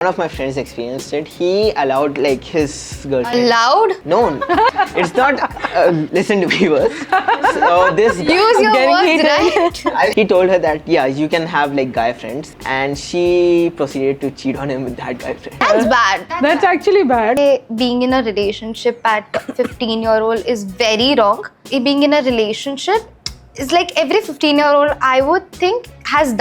One of my friends experienced it. He allowed like his girlfriend. Allowed? No, it's not. Listen to me first. So this guy, Use your words right. he told her that yeah, you can have like guy friends, and she proceeded to cheat on him with that guy friend. That's bad. That's actually bad. Being in a relationship at 15-year-old is very wrong. Being in a relationship is like every 15-year-old I would think has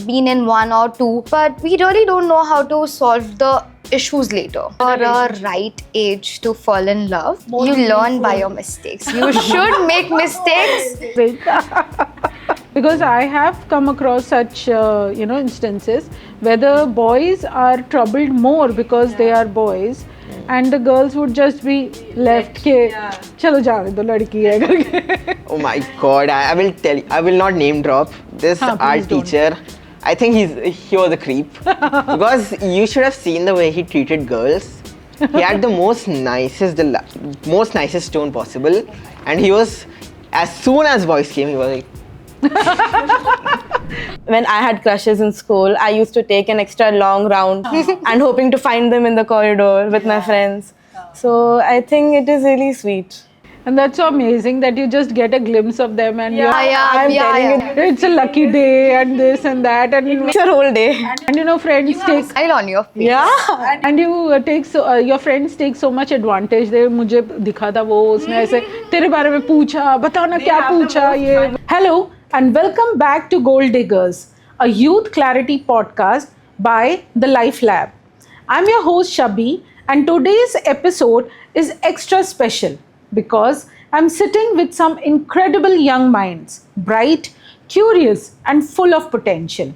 been in one or two, but we really don't know how to solve the issues later. For a right age to fall in love, you learn by your mistakes. You should make mistakes. Because I have come across such instances where the boys are troubled more because they are boys, and the girls would just be left ke chalo jaane do ladki hai karke. Oh my god! I will tell you. I will not name drop this art please don't. teacher. I think he was a creep because you should have seen the way he treated girls. He had the most nicest tone possible, and he was, as soon as boys came, he was like, When I had crushes in school, I used to take an extra long round and hoping to find them in the corridor with my friends. So I think it is really sweet. And that's so amazing that you just get a glimpse of them and you're I'm telling you, it's a lucky day and this and that, and it's your whole day. friends take Smile on your face. Yeah. and you take your friends take so much advantage. They मुझे दिखा था वो उसने ऐसे तेरे बारे में पूछा बता ना क्या पूछा ये. Hello and welcome back to Gold Diggers, a youth clarity podcast by the Life Lab. I'm your host Shabi, and today's episode is extra special because I'm sitting with some incredible young minds, bright, curious, and full of potential.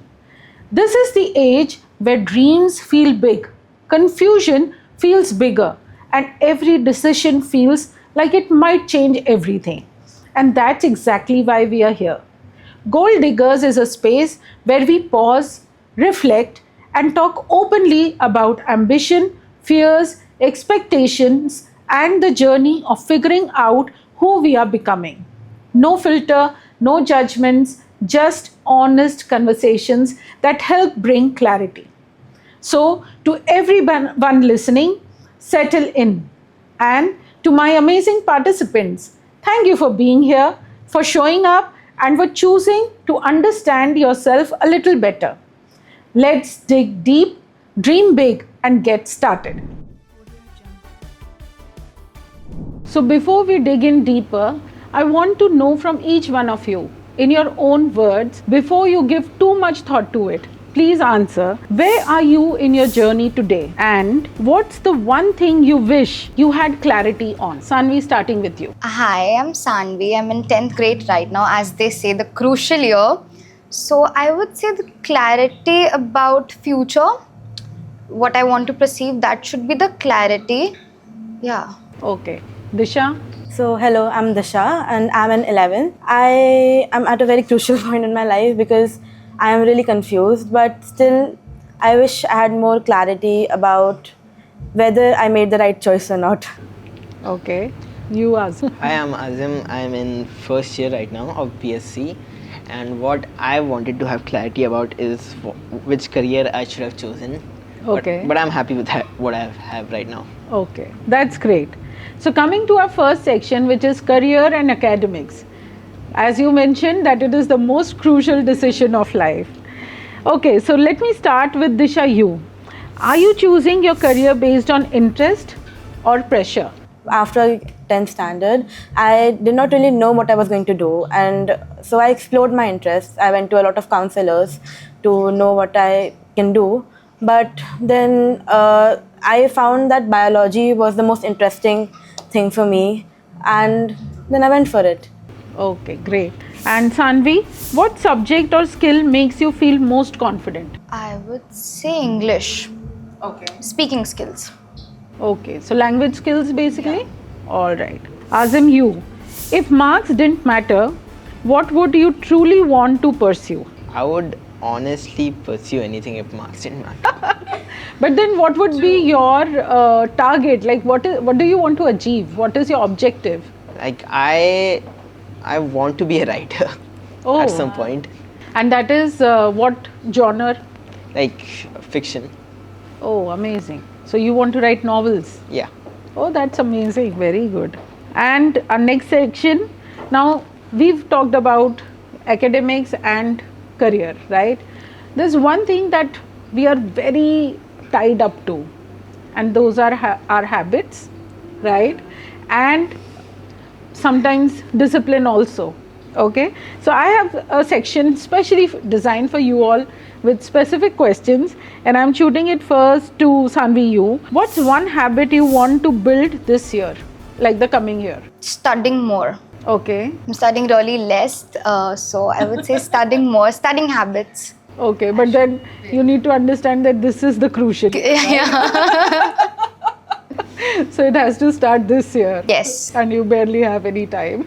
This is the age where dreams feel big, confusion feels bigger, and every decision feels like it might change everything. And that's exactly why we are here. Gold Diggers is a space where we pause, reflect, and talk openly about ambition, fears, expectations, and the journey of figuring out who we are becoming. No filter, no judgments, just honest conversations that help bring clarity. So, to everyone listening, settle in. And to my amazing participants, thank you for being here, for showing up, and for choosing to understand yourself a little better. Let's dig deep, dream big, and get started. So before we dig in deeper, I want to know from each one of you, in your own words, before you give too much thought to it, please answer, where are you in your journey today? And what's the one thing you wish you had clarity on? Sanvi, starting with you. Hi, I'm Sanvi. I'm in 10th grade right now, as they say, the crucial year. So I would say the clarity about future, what I want to perceive, that should be the clarity. Yeah. Okay. Disha? So hello, I'm Disha and I'm in 11th. I am at a very crucial point in my life because I am really confused, but still I wish I had more clarity about whether I made the right choice or not. Okay. You ask. Hi, I'm Azim. I'm in first year right now of BSc, and what I wanted to have clarity about is which career I should have chosen. Okay. But I'm happy with what I have right now. Okay, that's great. So coming to our first section, which is career and academics. As you mentioned that it is the most crucial decision of life. Okay, so let me start with Disha, you. Are you choosing your career based on interest or pressure? After 10th standard, I did not really know what I was going to do, and so I explored my interests. I went to a lot of counselors to know what I can do, but then I found that biology was the most interesting thing for me, and then I went for it. Okay, great. And Sanvi, what subject or skill makes you feel most confident? I would say English. Okay. Speaking skills. Okay, so language skills basically? Yeah. All right. Azim, you. If marks didn't matter, what would you truly want to pursue? I would honestly pursue anything if marks didn't matter. But then what would be your target? Like what do you want to achieve? What is your objective? Like I want to be a writer at some point. And that is what genre? Like fiction. Oh, amazing. So you want to write novels? Yeah. Oh, that's amazing. Very good. And our next section. Now, we've talked about academics and career, right? There's one thing that we are very tied up to, and those are our habits, right? And sometimes discipline also. Okay, so I have a section specially designed for you all with specific questions, and I'm shooting it first to Sanvi. You, what's one habit you want to build this year, like the coming year? Studying more. Okay, I'm studying really less, so I would say studying more, studying habits. okay, but then you need to understand that this is the crucial. Yeah. So it has to start this year. Yes. And you barely have any time.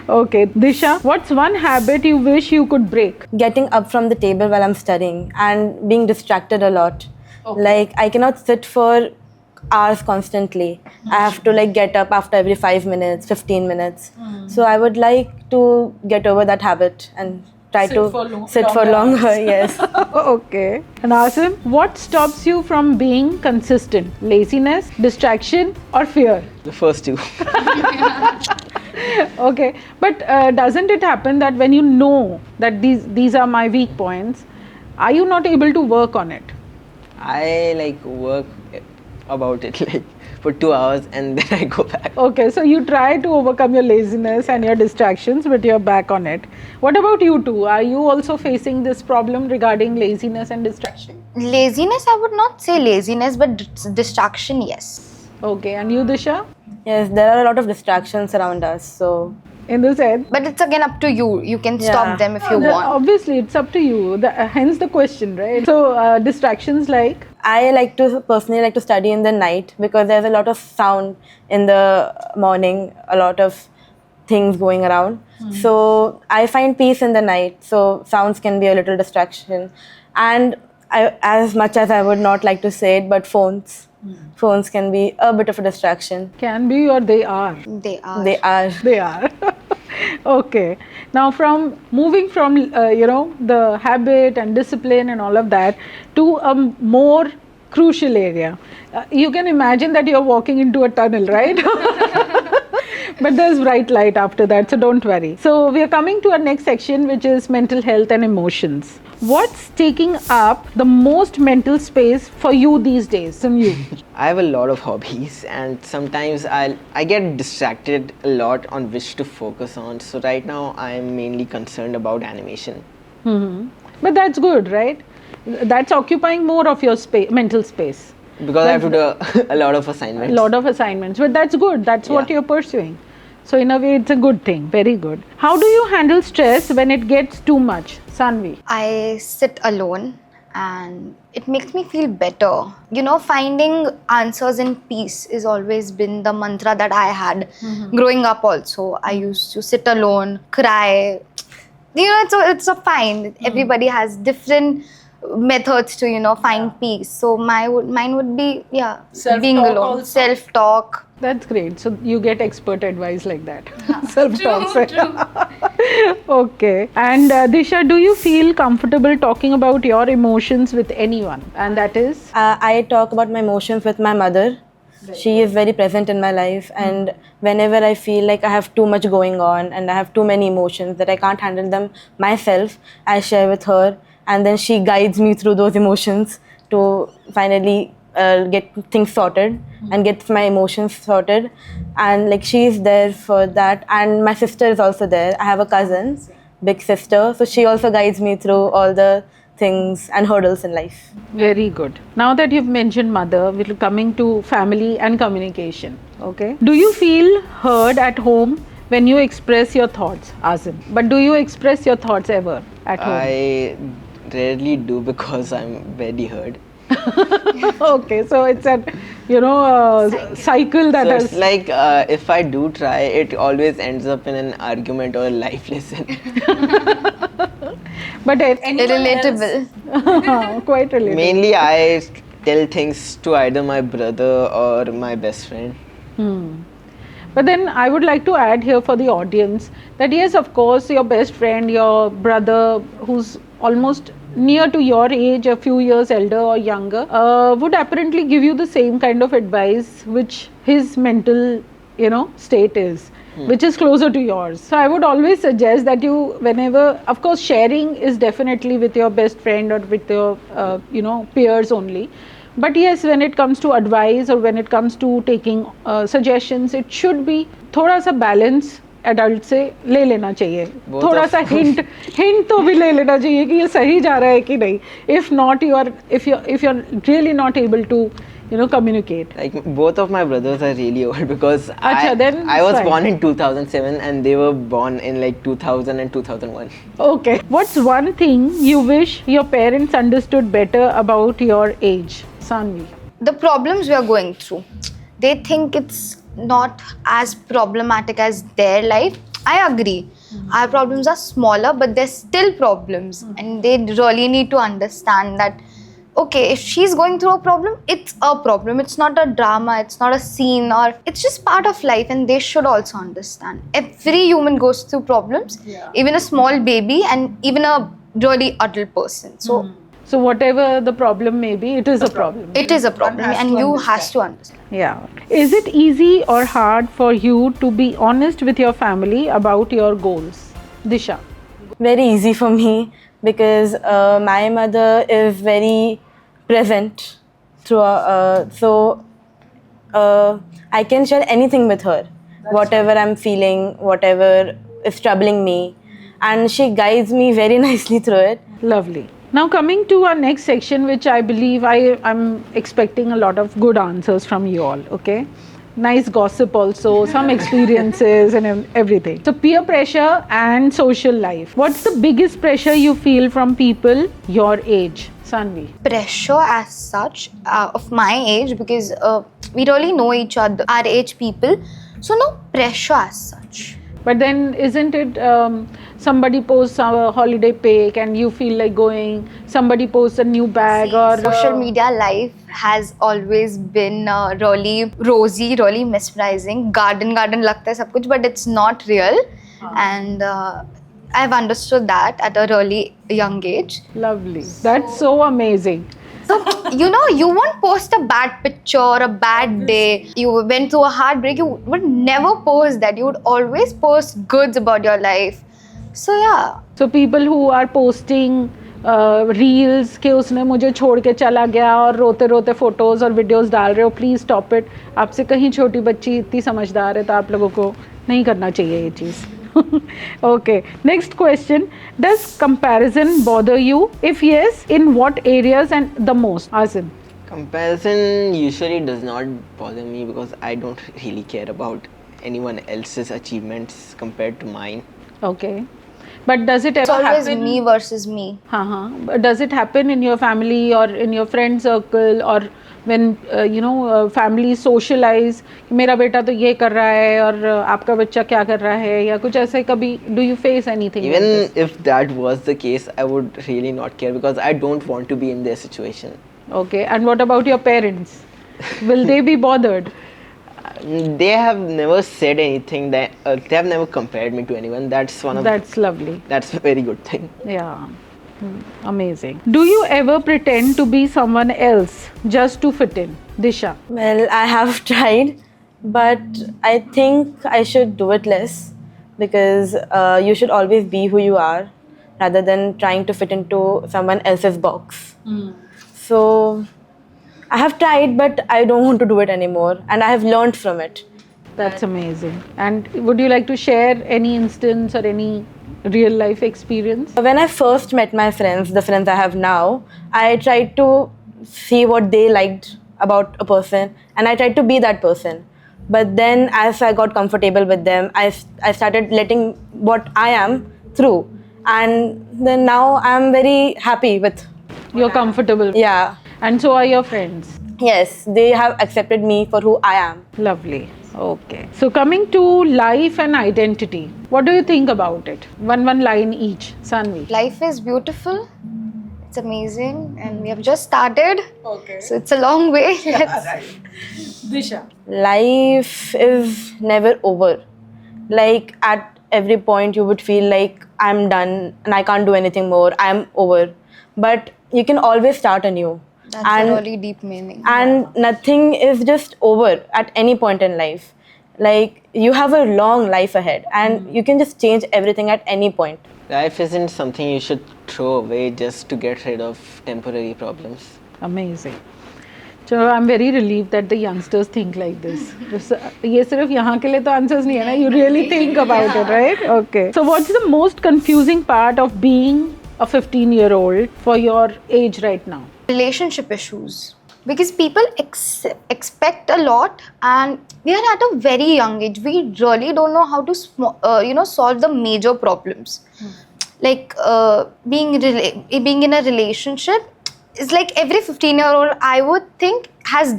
Okay, Disha, what's one habit you wish you could break? Getting up from the table while I'm studying and being distracted a lot. Okay. Like I cannot sit for hours constantly. I have to like get up after every 5 minutes, 15 minutes. So I would like to get over that habit and try Sit to for sit for longer longer. Yes. Okay. And Asim, what stops you from being consistent? Laziness, distraction, or fear? The first two. Okay, but doesn't it happen that when you know that these are my weak points, are you not able to work on it? I like work about it like for 2 hours and then I go back. Okay, so you try to overcome your laziness and your distractions, but you're back on it. What about you two? Are you also facing this problem regarding laziness and distraction? Laziness, I would not say laziness, but distraction, yes. Okay, and you, Disha? Yes, there are a lot of distractions around us. So In this end? But it's again up to you. You can Yeah. stop them if you want. Obviously, it's up to you. Hence the question, right? So, distractions like? I like to personally like to study in the night because there's a lot of sound in the morning, a lot of things going around. So I find peace in the night. So sounds can be a little distraction, and as much as I would not like to say it, but phones can be a bit of a distraction. Can be or they are. They are. They are. They are. Okay. Now, moving from the habit and discipline and all of that to a more crucial area. You can imagine that you're walking into a tunnel, right? But there's bright light after that, so don't worry. So we are coming to our next section, which is mental health and emotions. What's taking up the most mental space for you these days, Simyu? I have a lot of hobbies and sometimes I get distracted a lot on which to focus on. So right now I'm mainly concerned about animation. But that's good, right? That's occupying more of your mental space. Because I have to do a lot of assignments. A lot of assignments, but that's good. That's what Yeah. you're pursuing. So in a way, it's a good thing. Very good. How do you handle stress when it gets too much, Sanvi? I sit alone and it makes me feel better. You know, finding answers in peace is always been the mantra that I had growing up also. I used to sit alone, cry. You know, it's a fine. Everybody has different methods to, find peace. So mine would be, being alone. also. Self-talk. That's great. So you get expert advice like that. Self-talk. Okay. And Disha, do you feel comfortable talking about your emotions with anyone? And that is? I talk about my emotions with my mother. She is very present in my life, and whenever I feel like I have too much going on and I have too many emotions that I can't handle them myself, I share with her, and then she guides me through those emotions to finally get things sorted and get my emotions sorted. And like she is there for that, and my sister is also there. I have a cousin, big sister, so she also guides me through all the things and hurdles in life. Very good. Now that you've mentioned mother, we're coming to family and communication. Okay. Do you feel heard at home when you express your thoughts, Azim? But do you express your thoughts ever at home? I rarely do because I'm very hurt. Okay, so it's a cycle that So has. it's like if I do try, it always ends up in an argument or a life lesson. But Relatable. quite relatable. Mainly I tell things to either my brother or my best friend. But then I would like to add here for the audience that yes, of course, your best friend, your brother, who's almost near to your age, a few years elder or younger, would apparently give you the same kind of advice which his mental, state is, which is closer to yours. So I would always suggest that you, whenever, of course, sharing is definitely with your best friend or with your, peers only. But yes, when it comes to advice or when it comes to taking suggestions, it should be थोड़ा सा balance adult से ले लेना चाहिए. थोड़ा सा hint तो भी ले लेना चाहिए कि ये सही जा रहा है कि नहीं. If not, if you're really not able to communicate. Like both of my brothers are really old because then I was fine. born in 2007 and they were born in like 2000 and 2001. Okay. What's one thing you wish your parents understood better about your age, Sanvi? The problems we are going through, they think it's not as problematic as their life. I agree. Our problems are smaller, but they're still problems. And they really need to understand that, okay, if she's going through a problem, it's a problem. It's not a drama, it's not a scene, or it's just part of life, and they should also understand. Every human goes through problems, even a small baby and even a really adult person. So whatever the problem may be, it is a problem. It is a problem, and you has to understand. Yeah. Is it easy or hard for you to be honest with your family about your goals? Disha. Very easy for me because my mother is very present through, so I can share anything with her, whatever I'm feeling, whatever is troubling me, and she guides me very nicely through it. Lovely. Now coming to our next section, which I believe I'm expecting a lot of good answers from you all, okay? Nice gossip also, some experiences and everything. So peer pressure and social life. What's the biggest pressure you feel from people your age? Sanvi. Pressure as such of my age, because we really know each other, our age people. So no pressure as such. But then isn't it somebody posts a holiday pic and you feel like going, somebody posts a new bag or... Social media life has always been really rosy, really mesmerizing. Garden lagta hai sab kuch, but it's not real. And I've understood that at a really young age. Lovely. That's so amazing. So, you won't post a bad picture or a bad day. You went through a heartbreak, you would never post that. You would always post goods about your life. So, yeah. So, people who are posting reels कि उसने मुझे छोड़ के चला गया और रोते रोते फोटोज और वीडियोस डाल रहे हो, प्लीज स्टॉप इट. आपसे कहीं छोटी बच्ची इतनी समझदार है तो आप लोगों को नहीं करना चाहिए ये चीज़. Okay, next question. Does comparison bother you? If yes, in what areas and the most? Azim. Comparison usually does not bother me because I don't really care about anyone else's achievements compared to mine. Okay. But does it It's ever always happen? me versus me. But does it happen in your family or in your friend circle or when family socialize कि मेरा बेटा तो ये कर रहा है और आपका बच्चा क्या कर रहा है या कुछ ऐसे कभी do you face anything? Even like this? if that was the case, I would really not care because I don't want to be in their situation. Okay, and what about your parents? Will they be bothered? They have never said anything that they have never compared me to anyone. That's one of That's lovely. that's a very good thing. Yeah. Amazing. Do you ever pretend to be someone else just to fit in? Disha. Well, I have tried, but I think I should do it less because you should always be who you are rather than trying to fit into someone else's box. So I have tried, but I don't want to do it anymore, and I have learned from it. That's amazing. And would you like to share any instance or any real life experience? When I first met my friends, the friends I have now, I tried to see what they liked about a person and I tried to be that person. But then as I got comfortable with them, I started letting what I am through. And then now I'm very happy with. You're comfortable. Yeah. And so are your friends. Yes, they have accepted me for who I am. Lovely. Okay. So coming to life and identity, what do you think about it? One line each. Sanvi. Life is beautiful. It's amazing, and we have just started. Okay. So it's a long way. Disha. Life is never over. Like at every point you would feel like I'm done and I can't do anything more. I'm over. but you can always start anew. That's and a really deep meaning. and nothing is just over at any point in life. Like, you have a long life ahead, and you can just change everything at any point. Life isn't something you should throw away just to get rid of temporary problems. Amazing. So I'm very relieved that the youngsters think like this. ये सिर्फ यहाँ के लिए तो answers नहीं है ना. You really think about it, right? Okay. So what's the most confusing part of being a 15-year-old for your age right now? Relationship issues. Because people expect a lot, and we are at a very young age. We really don't know how to, solve the major problems. Like being in a relationship is like every 15-year-old, I would think, has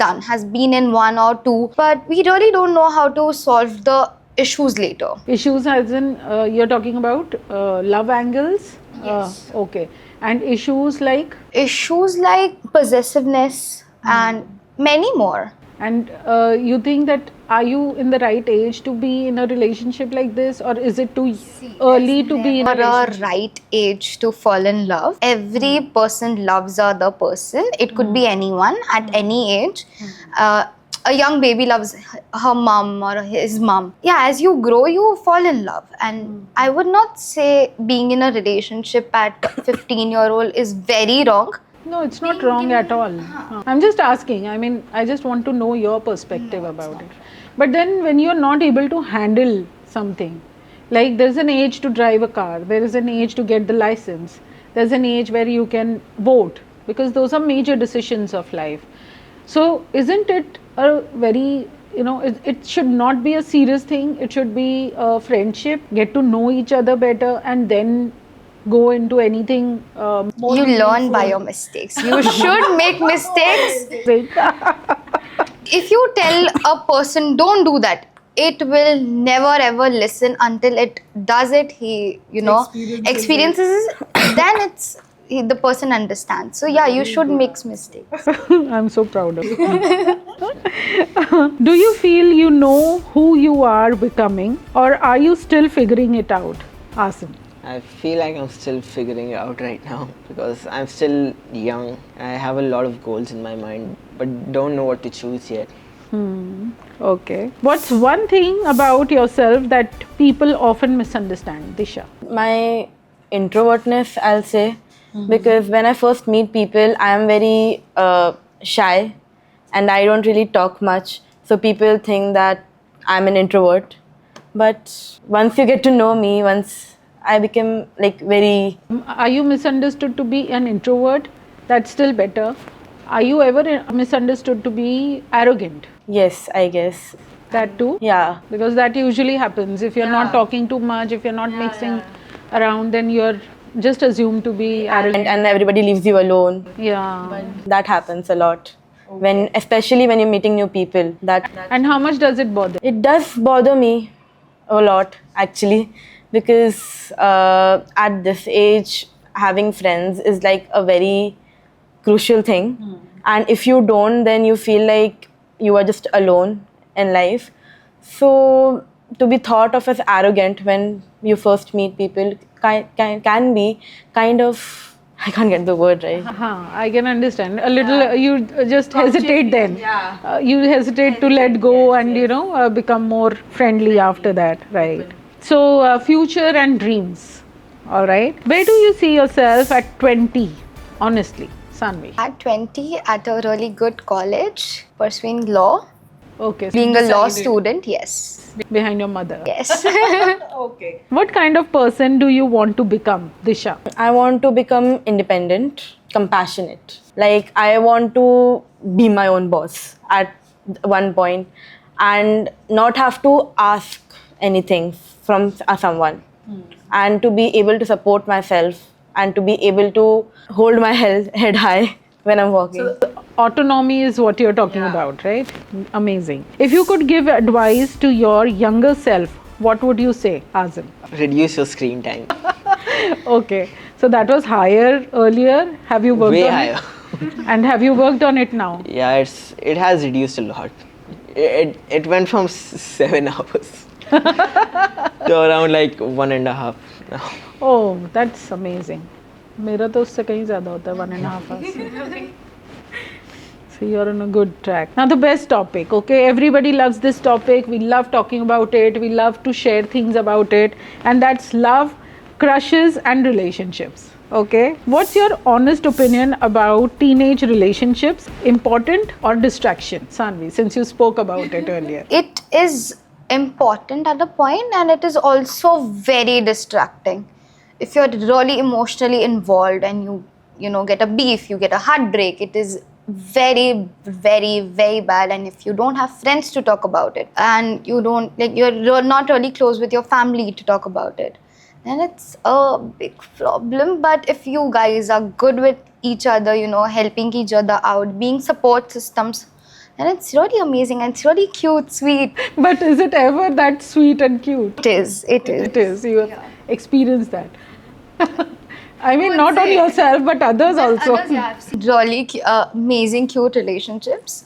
been in one or two, but we really don't know how to solve the issues later. Issues as in you're talking about love angles? Yes. Okay. And issues like? Issues like possessiveness and many more. And you think that are you in the right age to be in a relationship like this, or is it too early to be in a Or relationship? a right age to fall in love. Every person loves other person. It could be anyone at any age. A young baby loves her mom or his mom. Yeah, as you grow, you fall in love. And I would not say being in a relationship at 15-year-old is very wrong. No, it's not wrong at all. I'm just asking. I mean, I just want to know your perspective about it. But then when you're not able to handle something, like there's an age to drive a car, there is an age to get the license, there's an age where you can vote, because those are major decisions of life. So isn't it a very, it should not be a serious thing. It should be a friendship, get to know each other better, and then go into anything more You learn by meaningful. your mistakes. You should make mistakes. If you tell a person don't do that, it will never ever listen until it does it. He experiences it, then the person understands. So yeah, you should make mistakes. I'm so proud of you. Do you feel you know who you are becoming, or are you still figuring it out, Asim? I feel like I'm still figuring it out right now because I'm still young. I have a lot of goals in my mind, but don't know what to choose yet. Okay. What's one thing about yourself that people often misunderstand, Disha? My introvertness, I'll say, because when I first meet people, I am very shy and I don't really talk much. So people think that I'm an introvert. But once you get to know me, once I became like very... Are you misunderstood to be an introvert? That's still better. Are you ever misunderstood to be arrogant? Yes, I guess. That too? Yeah. Because that usually happens. If you're not talking too much, if you're not mixing around, then you're just assumed to be arrogant. And everybody leaves you alone. Yeah. That happens a lot. Especially when you're meeting new people. And how much does it bother? It does bother me a lot, actually, because at this age, having friends is like a very crucial thing. And if you don't, then you feel like you are just alone in life. So to be thought of as arrogant when you first meet people can be kind of, I can't get the word right. I can understand. A little, you just hesitate then. You hesitate to let go and, become more friendly after that, right? So, future and dreams, all right? Where do you see yourself at 20, honestly, Sanvi? At 20, at a really good college, pursuing law, Okay. So being a law student, yes. behind your mother. Yes. Okay. What kind of person do you want to become, Disha? I want to become independent, compassionate. Like, I want to be my own boss at one point and not have to ask anything from someone, and to be able to support myself and to be able to hold my head high when I'm walking. Autonomy is what you're talking about, right? Amazing. If you could give advice to your younger self, what would you say, Azim? Reduce your screen time. Okay. So that was higher earlier. Have you worked Way on higher. it? And have you worked on it now? Yeah, it has reduced a lot. It went from 7 hours to around like 1.5 now. Oh, that's amazing. मेरा तो उससे कहीं ज़्यादा होता है 1.5 hours. So you're on a good track. Now the best topic, okay? Everybody loves this topic. We love talking about it. We love to share things about it. And that's love, crushes and relationships. Okay? What's your honest opinion about teenage relationships? Important or distraction? Sanvi, since you spoke about it earlier. It is important at a point, and it is also very distracting. If you're really emotionally involved and you know get a beef, you get a heartbreak, it is very bad. And if you don't have friends to talk about it, and you're not really close with your family to talk about it, then it's a big problem. But if you guys are good with each other, you know, helping each other out, being support systems, then it's really amazing and it's really cute, sweet. But is it ever that sweet and cute? It is. It is. You have experienced that. I mean, not on yourself, but others also. Really amazing, cute relationships.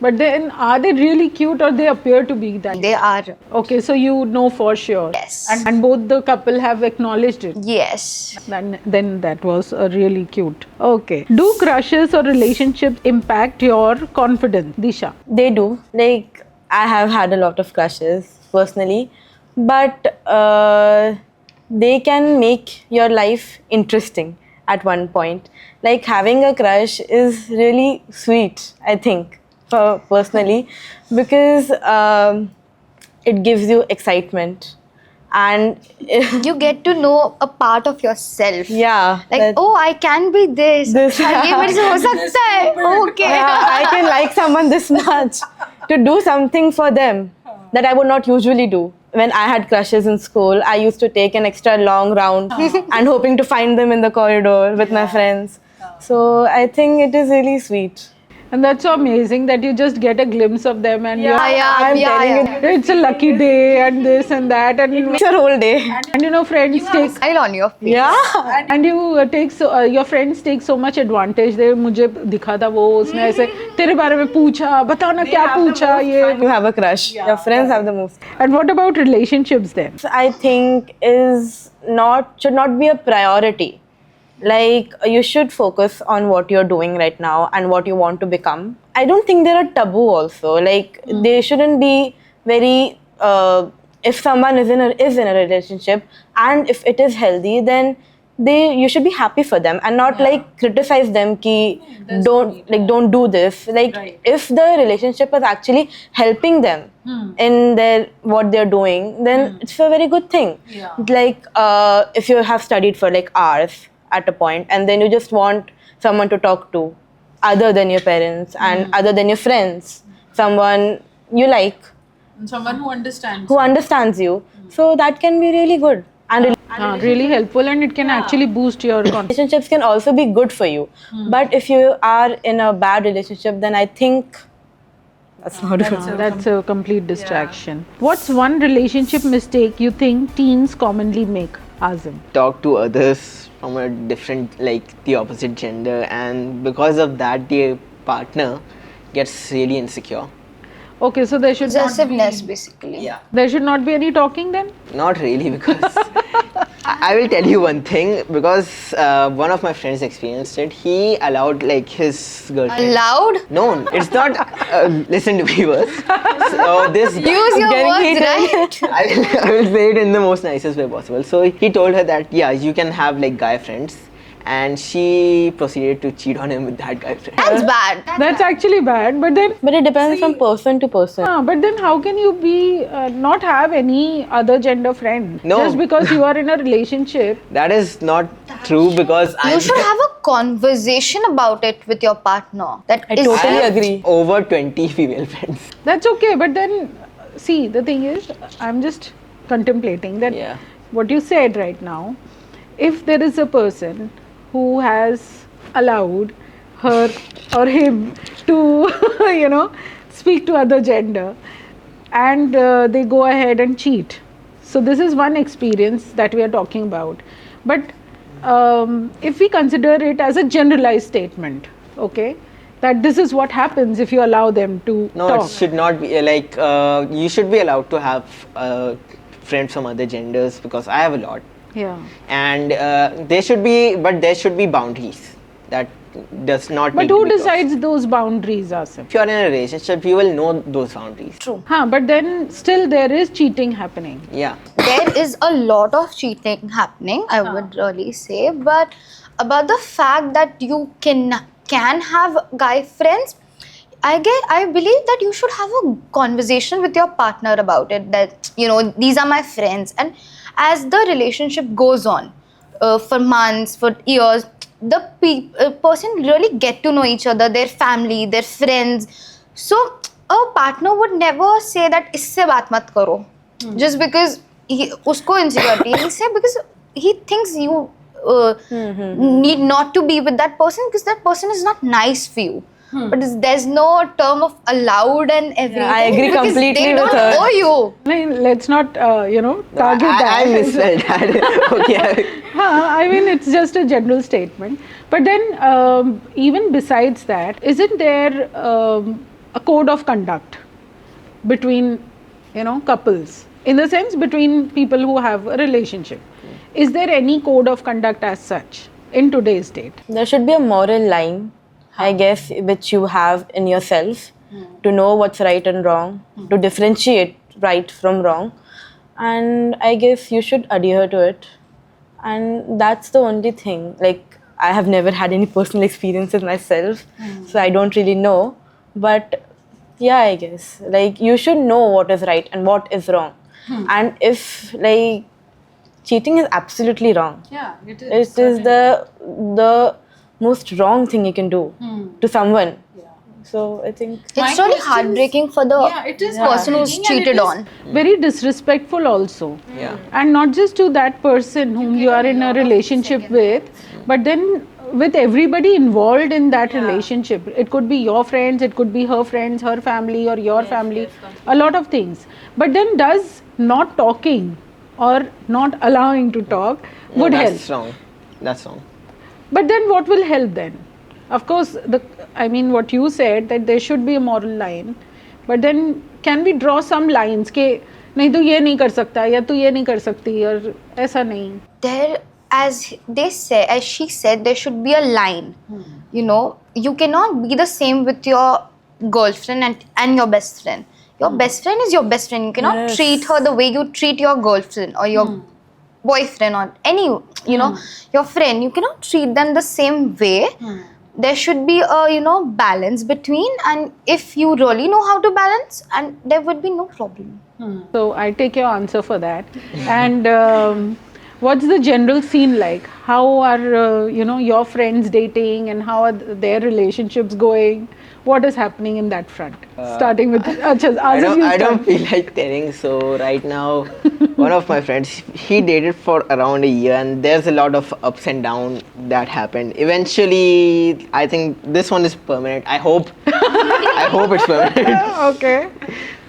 But then, are they really cute or they appear to be that? They are. Okay, so you know for sure. Yes. And both the couple have acknowledged it. Yes. Then that was really cute. Okay. Do crushes or relationships impact your confidence, Disha? They do. Like, I have had a lot of crushes personally, but they can make your life interesting at one point. Like, having a crush is really sweet, I think, personally, because it gives you excitement and You get to know a part of yourself. yeah, Like, that- oh, I can be this. This- ये मेरे से हो सकता है. Okay. yeah, I can like someone this much to do something for them that I would not usually do. When I had crushes in school, I used to take an extra long round and hoping to find them in the corridor with my friends. So I think it is really sweet. And that's so amazing that you just get a glimpse of them and you're, I'm telling you, it's a lucky day and this and that. And it's your whole day. and you know, friends take. Smile on your face. Yeah. And you take your friends take so much advantage. They मुझे दिखा था वो उसने ऐसे तेरे बारे में पूछा बता ना क्या पूछा ये. You have a crush. Your friends have the most. And what about relationships then? I think should not be a priority. Like, you should focus on what you're doing right now and what you want to become. I don't think they're a taboo also. Like, they shouldn't be very if someone is in a relationship and if it is healthy, then you should be happy for them and not like criticize them ki don't do this. Like, if the relationship is actually helping them in what they're doing, then it's a very good thing. Like, if you have studied for like hours at a point and then you just want someone to talk to other than your parents and other than your friends, someone you like, Someone who understands. who understands you, so that can be really good. And Really helpful, and it can actually boost your confidence. relationships can also be good for you, but if you are in a bad relationship, then I think that's not good. That's a complete distraction. What's one relationship mistake you think teens commonly make, Azim? Talk to others from a different, like the opposite gender, and because of that, the partner gets really insecure. Okay, so there should Possessiveness, basically. there should not be any talking then? Not really, because I will tell you one thing, because one of my friends experienced it. He allowed like his girlfriend. Allowed? No, it's not. Listen to me first. So this. Use your Getting words heated. right. I will say it in the most nicest way possible. So he told her that yeah, you can have like guy friends, and she proceeded to cheat on him with that guy friend. That's bad. That's actually bad, but then But it depends from person to person. but then how can you be not have any other gender friend No. just because you are in a relationship? That is not true, because You should have a conversation about it with your partner. That I is totally have agree. over 20 female friends. That's okay, but then see, the thing is, I'm just contemplating that Yeah. what you said right now. If there is a person who has allowed her or him to speak to other gender, and they go ahead and cheat, so this is one experience that we are talking about. But if we consider it as a generalized statement, okay, that this is what happens if you allow them to No, talk. it should not be you should be allowed to have friends from other genders, because I have a lot. Yeah. And there should be boundaries. That does not. But need to who be crossed. decides those boundaries, Asim? If you are in a relationship, you will know those boundaries. True. Huh, but then still there is cheating happening. Yeah. There is a lot of cheating happening, I would really say, but about the fact that you can have guy friends, I believe that you should have a conversation with your partner about it, that these are my friends, and as the relationship goes on for months, for years, the person really get to know each other, their family, their friends. So a partner would never say that isse baat mat karo, just because usko insecurity. He'll say because he thinks you need not to be with that person because that person is not nice for you. But there's no term of allowed and everything. I agree because completely they with don't her. owe you. I mean, let's not, target that. I misspelled that. Okay. I mean, it's just a general statement. But then, even besides that, isn't there a code of conduct between, couples? In the sense, between people who have a relationship. Is there any code of conduct as such in today's date? There should be a moral line, I guess, which you have in yourself to know what's right and wrong, to differentiate right from wrong. And I guess you should adhere to it. And that's the only thing. Like, I have never had any personal experiences myself, so I don't really know. But yeah, I guess, like, you should know what is right and what is wrong. And if, like, cheating is absolutely wrong. Yeah, it It is the most wrong thing you can do to someone. So I think It's really heartbreaking for the person who's cheated on. very disrespectful also. Yeah. And not just to that person whom you are in a relationship with, but then with everybody involved in that relationship. It could be your friends, it could be her friends, her family, or your family, a lot of things. But then does not talking or not allowing to talk No, would help? that's wrong. That's wrong. But then what will help then? Of course, what you said, that there should be a moral line. But then can we draw some lines के नहीं तो ये नहीं कर सकता या तू ये नहीं कर सकती और ऐसा नहीं. There, as she said, there should be a line. You cannot be the same with your girlfriend and your best friend. Your best friend is your best friend. You cannot treat her the way you treat your girlfriend or your boyfriend or any, your friend. You cannot treat them the same way. There should be a, balance between, and if you really know how to balance, and there would be no problem. So I take your answer for that. And what's the general scene like? How are your friends dating, and how are their relationships going? What is happening in that front? Starting with I don't feel like telling. So right now, one of my friends, he dated for around a year, and there's a lot of ups and downs that happened. Eventually, I think this one is permanent. I hope. I hope it's permanent.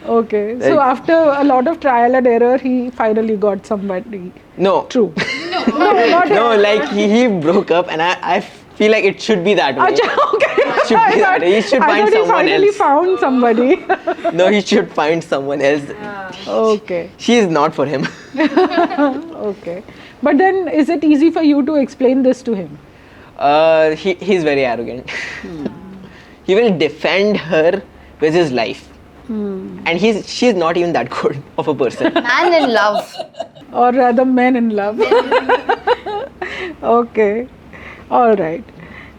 Okay. So after a lot of trial and error, he finally got somebody. No. True. No, like he broke up, and I feel like it should be that way. Okay. It should be that way. He should I find thought he someone finally else. found somebody. No, he should find someone else. Okay. She is not for him. Okay. But then is it easy for you to explain this to him? He's very arrogant. He will defend her with his life. And she's not even that good of a person. Man in love. Or rather men in love. Okay. All right.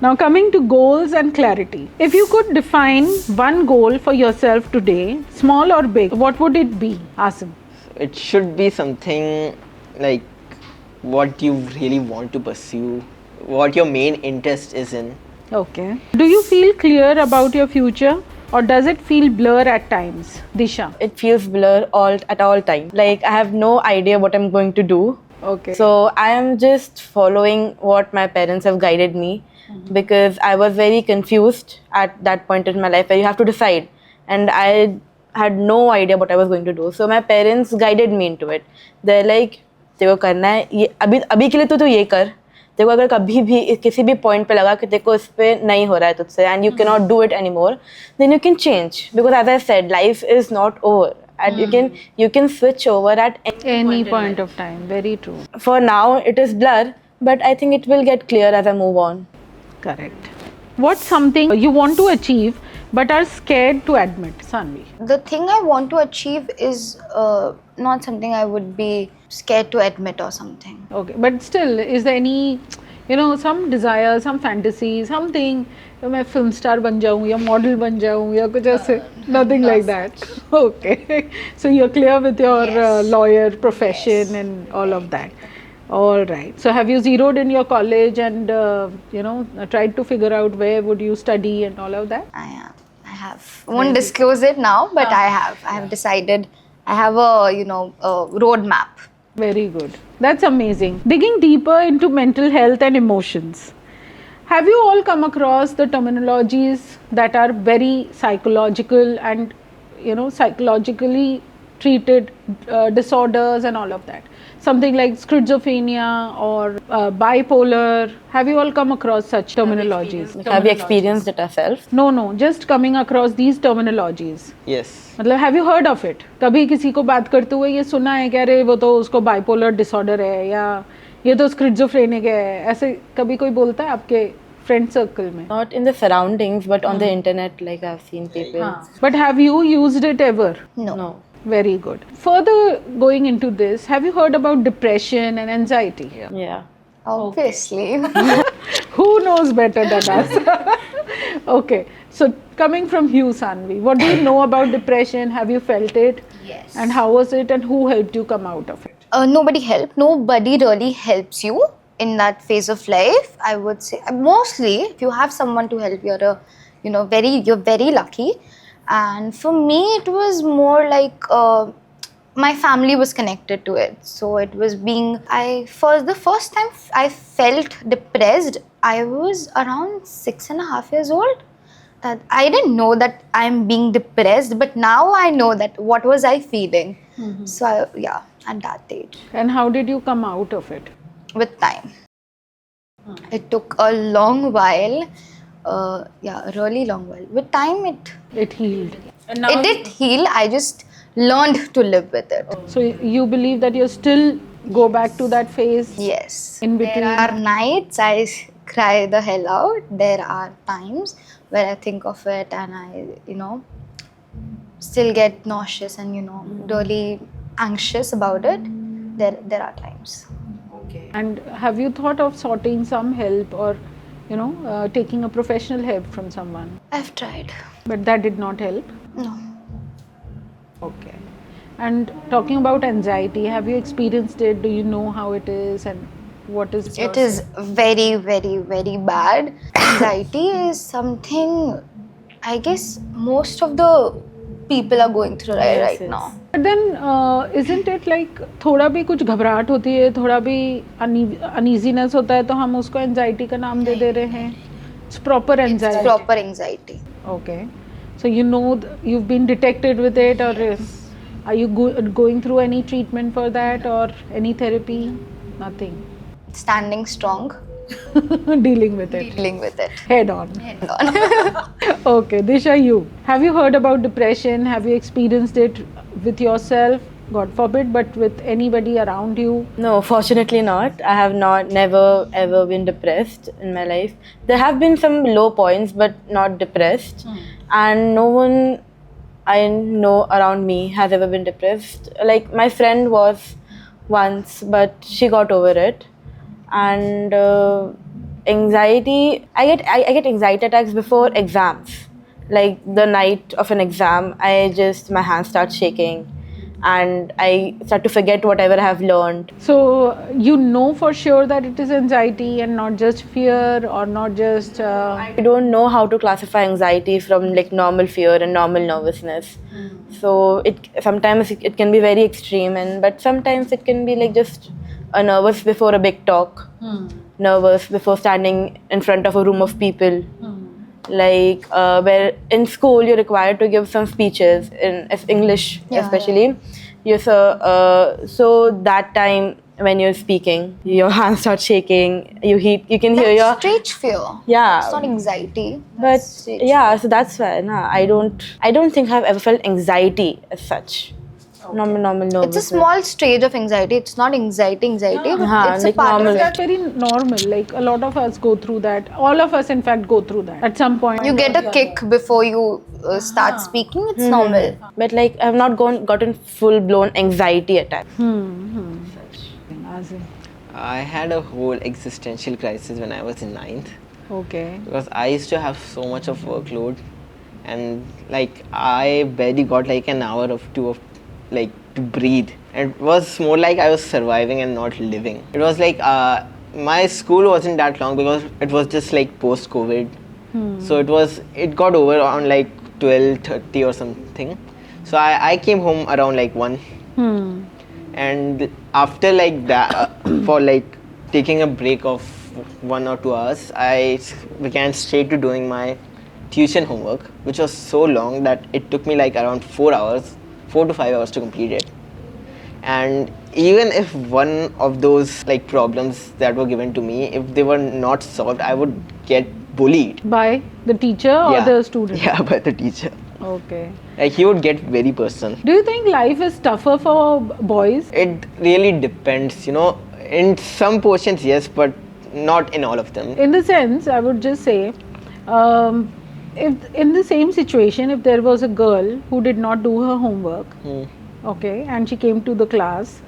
Now coming to goals and clarity. If you could define one goal for yourself today, small or big, what would it be, Asim? It should be something like what you really want to pursue, what your main interest is in. Okay. Do you feel clear about your future, or does it feel blur at times? Disha. it feels blur at all time. Like, I have no idea what I'm going to do. Okay. So I am just following what my parents have guided me, because I was very confused at that point in my life where you have to decide, and I had no idea what I was going to do. So my parents guided me into it. They're like, तेरे को करना है ये अभी के लिए तो ये कर, तेरे को अगर कभी भी किसी भी पॉइंट पे लगा कि तेरे को इस पे नहीं हो रहा है तुझसे and you cannot do it anymore, then you can change, because as I said, life is not over. and you can switch over at Any point of time. Very true. For now it is blur, but I think it will get clear as I move on. Correct. What's something you want to achieve but are scared to admit, Sanvi? The thing I want to achieve is not something I would be scared to admit or something. Okay, but still, is there any, some desire, some fantasy, something? मैं film star बन जाऊँ या model बन जाऊँ या कुछ ऐसे? Nothing like that. Okay, so you're clear with your lawyer profession and all of that. All right. So have you zeroed in your college and tried to figure out where would you study and all of that? I have. Won't disclose it now, but I have. I have decided. I have a roadmap. Very good. That's amazing. Digging deeper into mental health and emotions. Have you all come across the terminologies that are very psychological and psychologically treated disorders and all of that? Something like schizophrenia or bipolar. Have you all come across such terminologies? Have you experienced it yourself? No, just coming across these terminologies. Yes. मतलब have you heard of it? कभी किसी को बात करते हुए ये सुना है क्या रे वो तो उसको bipolar disorder है या ये तो schizophrenic है, ऐसे कभी कोई बोलता है आपके friend circle में? Not in the surroundings, but on the internet, like I've seen people. But have you used it ever? No. Very good. Further going into this, have you heard about depression and anxiety? Yeah. Obviously. Who knows better than us? Okay, so coming from you, Sanvi, what do you know about depression? Have you felt it? Yes. And how was it and who helped you come out of it? Nobody helped. Nobody really helps you in that phase of life. I would say mostly if you have someone to help, you're very lucky. And for me, it was more like my family was connected to it. So it was the first time I felt depressed, I was around 6.5 years old. That I didn't know that I'm being depressed, but now I know that what was I feeling. So at that age. And how did you come out of it? With time. It took a long while. A really long while. With time, It healed. it did heal. I just learned to live with it. So you believe that you still go back to that phase? Yes. In between? There are nights I cry the hell out. There are times where I think of it and I, still get nauseous and, really anxious about it. There are times. Okay. And have you thought of soughting some help or, taking a professional help from someone? I've tried. But that did not help? No. Okay. And talking about anxiety, have you experienced it? Do you know how it is and what is It is very, very, very bad. Anxiety is something I guess most of the people are going through right now. But then isn't it like थोड़ा भी कुछ घबराहट होती है, थोड़ा भी uneasiness होता है तो हम उसको anxiety का नाम दे रहे हैं? It's proper anxiety. It's proper anxiety. Okay. So you've been detected with it, or are you going through any treatment for that or any therapy? Nothing. Standing strong. Dealing with it. Dealing with it. Head on. Head on. Okay, Disha, you. Have you heard about depression? Have you experienced it with yourself? God forbid, but with anybody around you? No, fortunately not. I have never ever been depressed in my life. There have been some low points, but not depressed. And no one I know around me has ever been depressed. Like my friend was once, but she got over it. And anxiety, I get anxiety attacks before exams. Like the night of an exam, my hands start shaking and I start to forget whatever I have learned. So you know for sure that it is anxiety and not just fear or not just... I don't know how to classify anxiety from like normal fear and normal nervousness. So sometimes it can be very extreme, but sometimes it can be like just nervous before a big talk, nervous before standing in front of a room of people. Like where in school you're required to give some speeches in English, especially. So that time when you're speaking, your hands start shaking. You can hear your stage fear. Yeah, it's not anxiety. But yeah, so that's why I don't think I've ever felt anxiety as such. Normal It's a nervousness. small stage of anxiety. It's not anxiety, but हाँ, it's a like part normal. of it. That's very normal. Like a lot of us go through that. All of us, in fact, go through that at some point. You get a kick before you start speaking. It's normal. But like I've not gotten full blown anxiety attack. Azim. I had a whole existential crisis when I was in ninth Okay. because I used to have so much of workload, and like I barely got like an hour of two of like to breathe. And it was more like I was surviving and not living. It was like my school wasn't that long because it was just like post COVID, so it got over on like 12:30 or something. So I came home around like 1. And after like that, for like taking a break of 1 or 2 hours, I began straight to doing my tuition homework, which was so long that it took me like around 4 to 5 hours to complete it. And even if one of those like problems that were given to me, if they were not solved, I would get bullied. By the teacher or the student? Yeah, by the teacher. Okay. Like he would get very personal. Do you think life is tougher for boys? It really depends, in some portions, yes, but not in all of them. In the sense, I would just say, if in the same situation, if there was a girl who did not do her homework, okay, and she came to the class,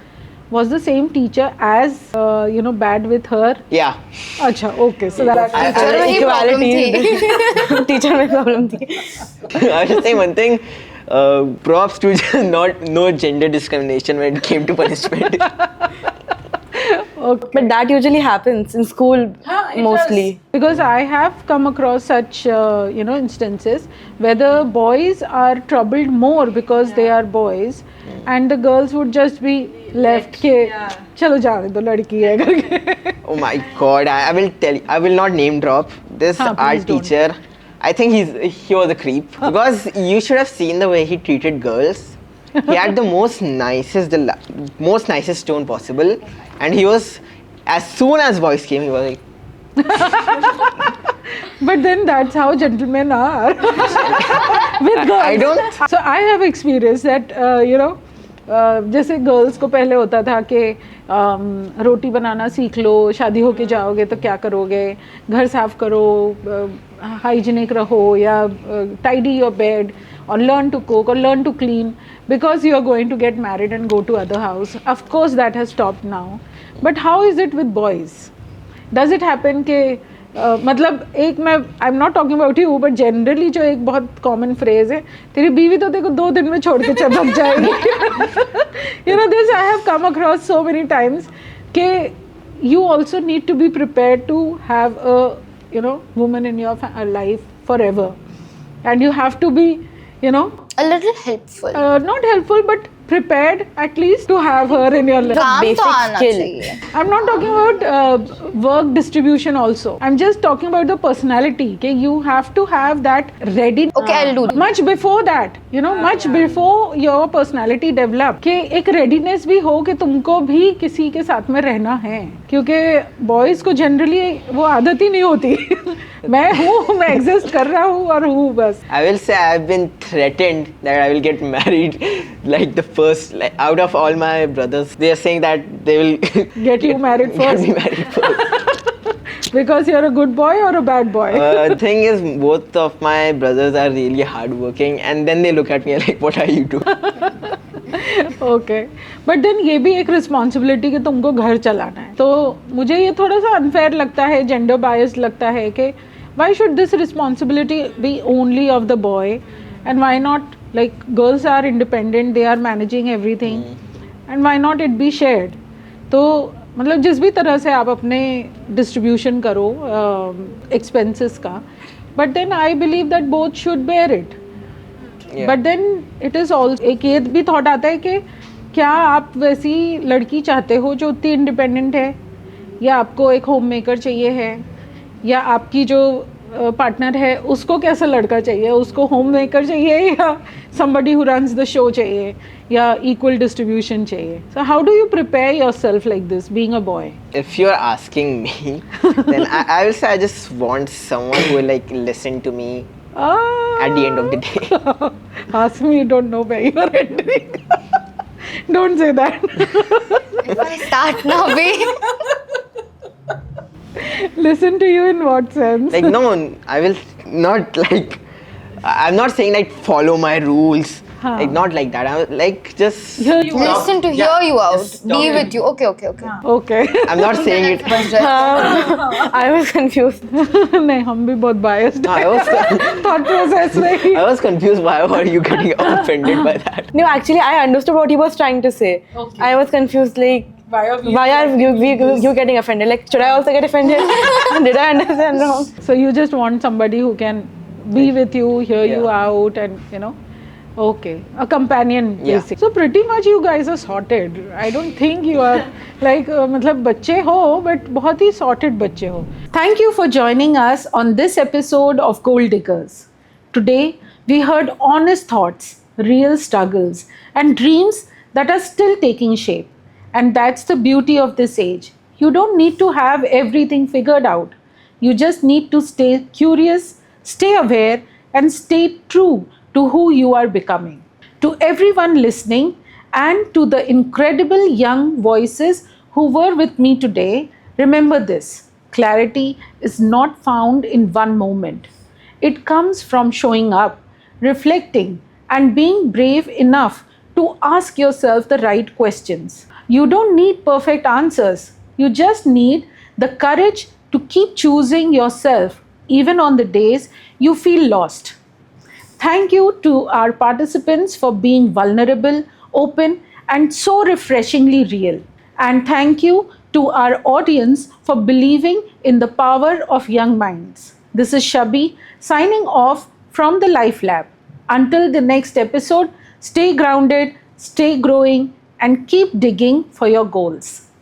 was the same teacher as bad with her? Yeah. Acha, okay, so that Teacher में ही problem थी. Teacher में problem थी. I was just saying one thing. Props to no gender discrimination when it came to punishment. okay. But that usually happens in school mostly. Because I have come across such instances where the boys are troubled more because they are boys, and the girls would just be left ke chalo jaane do ladki hai karke. Oh my god, I will tell you, I will not name drop this Please art don't. teacher. I think he was a creep because you should have seen the way he treated girls. He had the most nicest tone possible, and he was, as soon as boys came, he was like, But then that's how gentlemen are with girls. I don't. So I have experienced that जैसे girls को पहले होता था कि रोटी बनाना सीख लो, शादी होके जाओगे तो क्या करोगे, घर साफ करो, हाइजीनिक रहो, या tidy your bed, or learn to cook or learn to clean because you are going to get married and go to other house. Of course that has stopped now. But how is it with boys? Does it happen कि मतलब एक मैं I am not talking about you but generally जो एक बहुत common phrase है, तेरी बीवी तो देखो 2 दिन में छोड़ के चमक जाएगी. This I have come across so many times कि you also need to be prepared to have a woman in your life forever, and you have to be A little helpful. not helpful but prepared at least to have her in your life. काम तो basic आना skill. चाहिए. I'm not talking about work distribution also. I'm just talking about the personality. Okay, you have to have that ready. Okay, I'll do that. Much before that, much before your personality develop. कि एक readiness भी हो कि तुमको भी किसी के साथ में रहना है, क्योंकि boys को generally वो आदत ही नहीं होती. मैं हूँ, मैं exist कर रहा हूँ और हूँ बस. I will say I've been threatened that I will get married like the first, like out of all my brothers, they are saying that they will Get you married get first. me married first. Because you're a good boy or a bad boy. The thing is, both of my brothers are really hardworking, and then they look at me like, "What are you doing?" Okay, but then ये भी एक responsibility कि तुमको घर चलाना है. तो मुझे ये थोड़ा सा अनफेयर लगता है, जेंडर बायस लगता है कि why should this responsibility be only of the boy, and why not like girls are independent, they are managing everything, and why not it be shared. तो मतलब जिस भी तरह से आप अपने डिस्ट्रीब्यूशन करो एक्सपेंसेस का, but then I believe that both should bear it. Yeah. But then it is also एक ये भी थॉट आता है कि क्या आप वैसी लड़की चाहते हो जो उतनी इंडिपेंडेंट है, या आपको एक होम मेकर चाहिए है, या आपकी जो पार्टनर है उसको कैसा लड़का चाहिए, उसको होम मेकर चाहिए या somebody who runs the show चाहिए, या equal distribution चाहिए. So how do you prepare yourself like this being a boy? If you're asking me, then I will say I just want someone who will like listen to me at the end of the day. Ask me, you don't know where you are entering. Don't say that. Start now, babe. Listen to you in what sense? Like, no, I will not like. I'm not saying like follow my rules. Huh. Like, not like that. I'm like just. Hear you out. Listen to hear you out. Be with you. Okay. Okay. I'm not saying it. I was confused. नहीं हम भी बहुत biased No, हैं. Thought process में ही. I was confused. Why were you getting offended by that? No, actually, I understood what he was trying to say. Okay. I was confused, like, Why why are you getting offended? Like, should I also get offended? Did I understand wrong? So you just want somebody who can be with you, hear you Yeah. out, and okay, a companion Yeah. basically. So pretty much you guys are sorted. I don't think you are like मतलब बच्चे हो, but बहुत ही sorted बच्चे हो. Thank you for joining us on this episode of Gold Diggers. Today we heard honest thoughts, real struggles, and dreams that are still taking shape. And that's the beauty of this age. You don't need to have everything figured out. You just need to stay curious, stay aware, and stay true to who you are becoming. To everyone listening and to the incredible young voices who were with me today, remember this: clarity is not found in one moment. It comes from showing up, reflecting, and being brave enough to ask yourself the right questions. You don't need perfect answers. You just need the courage to keep choosing yourself even on the days you feel lost. Thank you to our participants for being vulnerable, open, and so refreshingly real. And thank you to our audience for believing in the power of young minds. This is Shabi signing off from the Life Lab. Until the next episode, stay grounded, stay growing, and keep digging for your goals.